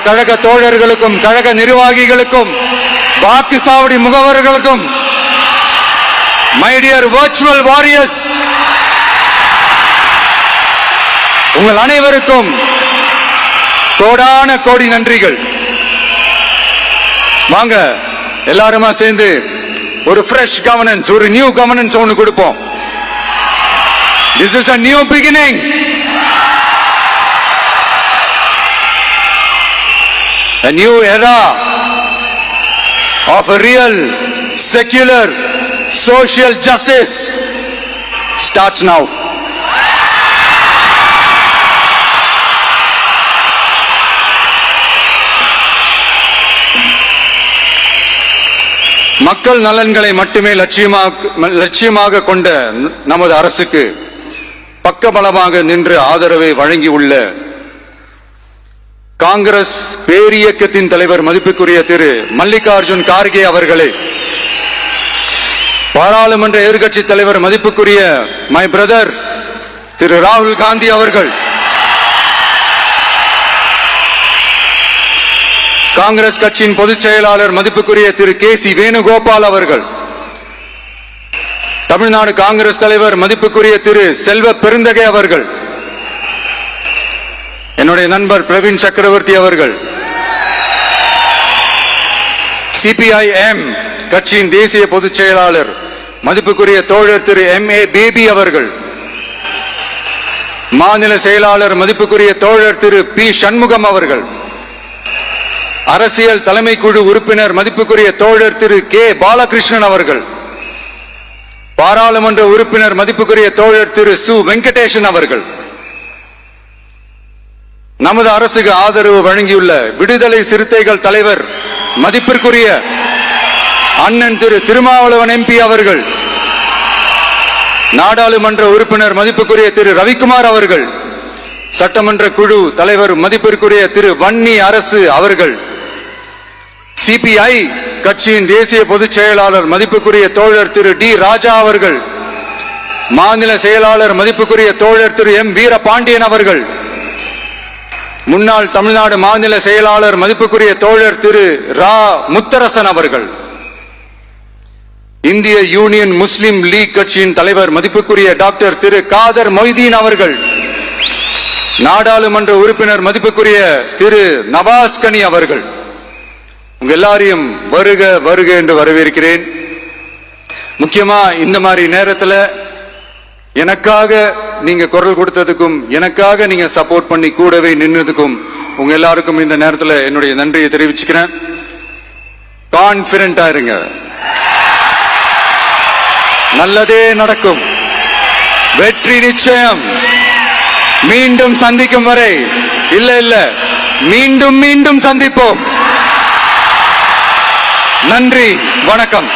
கழக தோழர்களுக்கும் கழக நிர்வாகிகளுக்கும் வாக்கு சாவடி முகவர்களுக்கும் மை டியர் வர்ச்சுவல் வாரியர்ஸ் உங்கள் அனைவருக்கும் கோடான கோடி நன்றிகள். வாங்க எல்லாருமா சேர்ந்து ஒரு ஃப்ரெஷ் கவர்னன்ஸ், ஒரு நியூ கவர்னன்ஸ் ஒன்று கொடுப்போம். This is a new beginning. A new era of a real secular social justice starts now. மக்கள் நலன்களை மட்டுமே லட்சியமாக கொண்ட நமது அரசுக்கு பக்கபலமாக நின்று ஆதரவை வழங்கியுள்ள காங்கிரஸ் பேரியக்கத்தின் தலைவர் மதிப்புக்குரிய திரு மல்லிகார்ஜுன் கார்கே அவர்களே, பாராளுமன்ற எதிர்க்கட்சி தலைவர் மதிப்புக்குரிய மை பிரதர் திரு ராகுல் காந்தி அவர்கள், காங்கிரஸ் கட்சியின் பொதுச் செயலாளர் மதிப்புக்குரிய திரு கே.சி. வேணுகோபால் அவர்கள், தமிழ்நாடு காங்கிரஸ் தலைவர் மதிப்புக்குரிய திரு செல்வ பெருந்தகை அவர்கள், என்னுடைய நண்பர் பிரவீன் சக்கரவர்த்தி அவர்கள், சிபிஐஎம் கட்சியின் தேசிய பொதுச் செயலாளர் மதிப்புக்குரிய தோழர் திரு M.A. பேபி அவர்கள், மாநில செயலாளர் மதிப்புக்குரிய தோழர் திரு பி. சண்முகம் அவர்கள், அரசியல் தலைமை குழு உறுப்பினர் மதிப்புக்குரிய தோழர் திரு கே. பாலகிருஷ்ணன் அவர்கள், பாராளுமன்ற உறுப்பினர் மதிப்புக்குரிய தோழர் திரு சு. வெங்கடேசன் அவர்கள், நமது அரசுக்கு ஆதரவு வழங்கியுள்ள விடுதலை சிறுத்தைகள் தலைவர் மதிப்பிற்குரிய அண்ணன் திரு திருமாவளவன் MP அவர்கள், நாடாளுமன்ற உறுப்பினர் மதிப்புக்குரிய திரு ரவிக்குமார் அவர்கள், சட்டமன்ற குழு தலைவர் மதிப்பிற்குரிய திரு வன்னி அரசு அவர்கள், சிபிஐ கட்சியின் தேசிய பொதுச் செயலாளர் மதிப்புக்குரிய தோழர் திரு டி. ராஜா அவர்கள், மாநில செயலாளர் மதிப்புக்குரிய தோழர் திரு M. வீரபாண்டியன் அவர்கள், முன்னாள் தமிழ்நாடு மாநில செயலாளர் மதிப்புக்குரிய தோழர் திரு ரா. முத்தரசன் அவர்கள், இந்திய யூனியன் முஸ்லிம் லீக் கட்சியின் தலைவர் மதிப்புக்குரிய டாக்டர் திரு காதர் மொய்தீன் அவர்கள், நாடாளுமன்ற உறுப்பினர் மதிப்புக்குரிய திரு நவாஸ் கனி அவர்கள், உங்க எல்லாரையும் வருக வருக என்று வரவேற்கிறேன். முக்கியமா இந்த மாதிரி நேரத்தில் எனக்காக நீங்க குரல் கொடுத்ததுக்கும் எனக்காக நீங்க சப்போர்ட் பண்ணி கூடவே நின்னதுக்கும் உங்க எல்லாருக்கும் இந்த நேரத்தில் என்னுடைய நன்றியை தெரிவிச்சுக்கிறேன். கான்பிடென்டா இருங்க, நல்லதே நடக்கும், வெற்றி நிச்சயம். மீண்டும் சந்திக்கும் வரை இல்ல மீண்டும் மீண்டும் சந்திப்போம். நன்றி, வணக்கம்.